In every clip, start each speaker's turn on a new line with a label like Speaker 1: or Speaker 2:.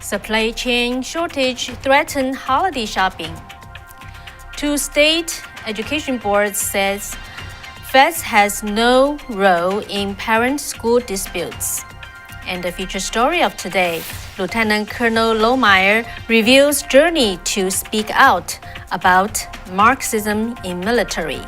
Speaker 1: Supply chain shortage threaten holiday shopping. Two state education boards says Feds has no role in parent-school disputes. And the feature story of today, Lieutenant Colonel Lohmeier reveals journey to speak out about Marxism in military.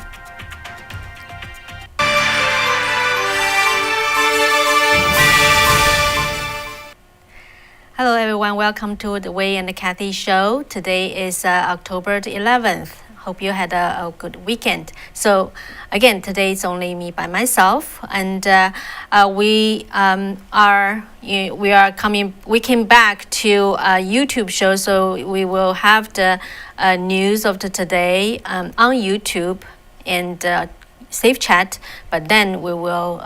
Speaker 1: Hello everyone, welcome to the Wei and Kathy show. Today is October the 11th. Hope you had a good weekend. So again, today it's only me by myself, and we came back to a YouTube show, so we will have the news of today on YouTube and Safe Chat, but then we will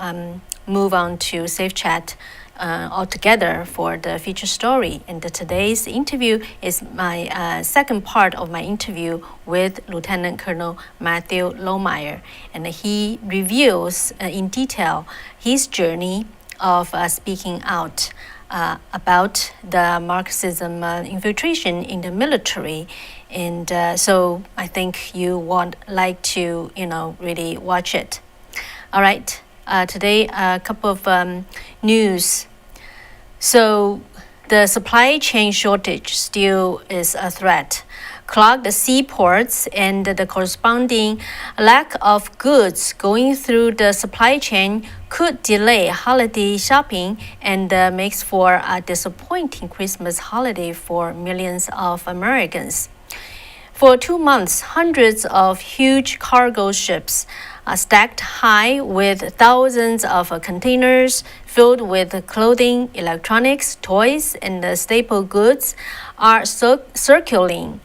Speaker 1: move on to Safe Chat altogether for the feature story. And today's interview is my second part of my interview with Lieutenant Colonel Matthew Lohmeier, and he reveals in detail his journey of speaking out about the Marxism infiltration in the military. And so I think you would like to, really watch it. All right. Today, a couple of news. So the supply chain shortage still is a threat. Clogged seaports and the corresponding lack of goods going through the supply chain could delay holiday shopping and makes for a disappointing Christmas holiday for millions of Americans. For 2 months, hundreds of huge cargo ships stacked high with thousands of containers filled with clothing, electronics, toys, and staple goods are circling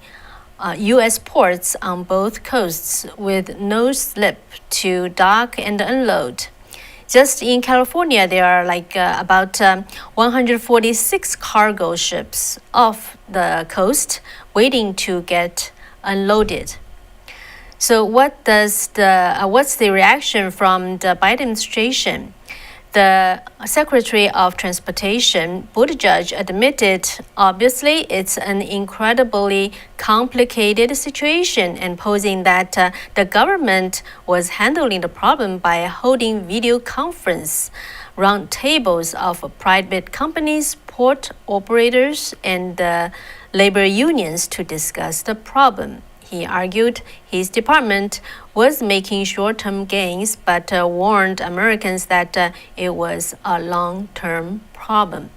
Speaker 1: U.S. ports on both coasts with no slip to dock and unload. Just in California, there are about 146 cargo ships off the coast waiting to get unloaded. So what's the reaction from the Biden administration? The Secretary of Transportation, Buttigieg, admitted, obviously, it's an incredibly complicated situation, and posing that the government was handling the problem by holding video conference roundtables of private companies, port operators, and labor unions to discuss the problem. He argued his department was making short-term gains, but warned Americans that it was a long-term problem.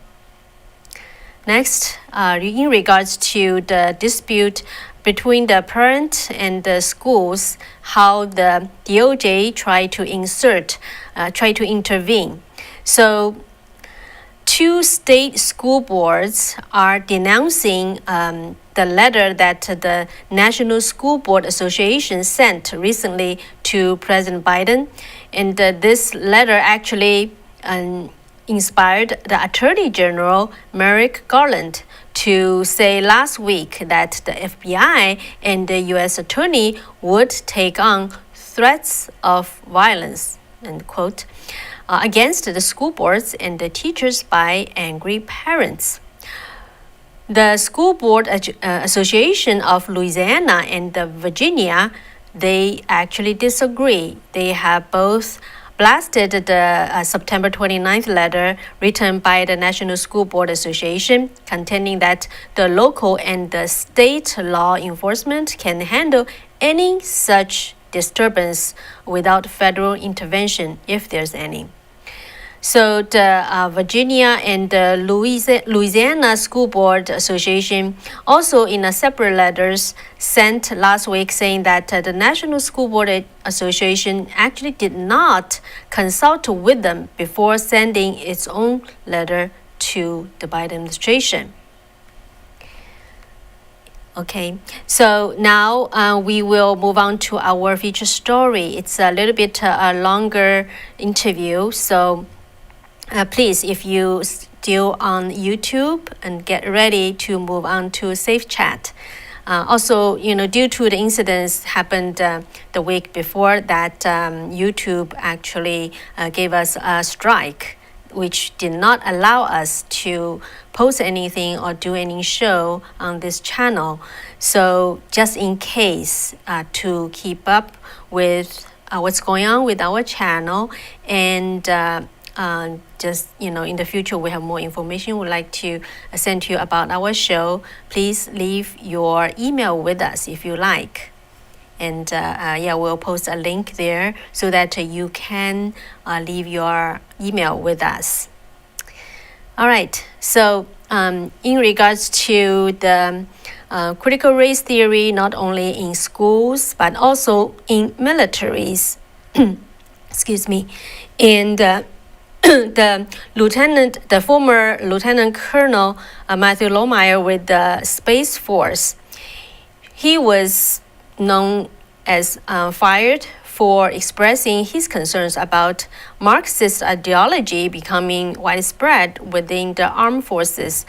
Speaker 1: Next, in regards to the dispute between the parent and the schools, how the DOJ tried to intervene. So, two state school boards are denouncing the letter that the National School Board Association sent recently to President Biden. And this letter actually inspired the Attorney General, Merrick Garland, to say last week that the FBI and the U.S. Attorney would take on threats of violence, end quote, against the school boards and the teachers by angry parents. The School Board Association of Louisiana and Virginia, they actually disagree. They have both blasted the September 29th letter written by the National School Board Association, contending that the local and the state law enforcement can handle any such disturbance without federal intervention, if there's any. So the Virginia and the Louisiana School Board Association also in a separate letters sent last week saying that the National School Board Association actually did not consult with them before sending its own letter to the Biden administration. Okay, so now we will move on to our feature story. It's a little bit a longer interview, so please, if you still on YouTube, and get ready to move on to Safe Chat. Also, due to the incidents happened the week before that, YouTube actually gave us a strike which did not allow us to post anything or do any show on this channel. So just in case, to keep up with what's going on with our channel, and just in the future we have more information we'd like to send to you about our show, please leave your email with us if you like. And we'll post a link there so that you can leave your email with us. All right, so in regards to the critical race theory, not only in schools but also in militaries, excuse me, and the former Lieutenant Colonel Matthew Lohmeier with the Space Force, he was known as fired for expressing his concerns about Marxist ideology becoming widespread within the armed forces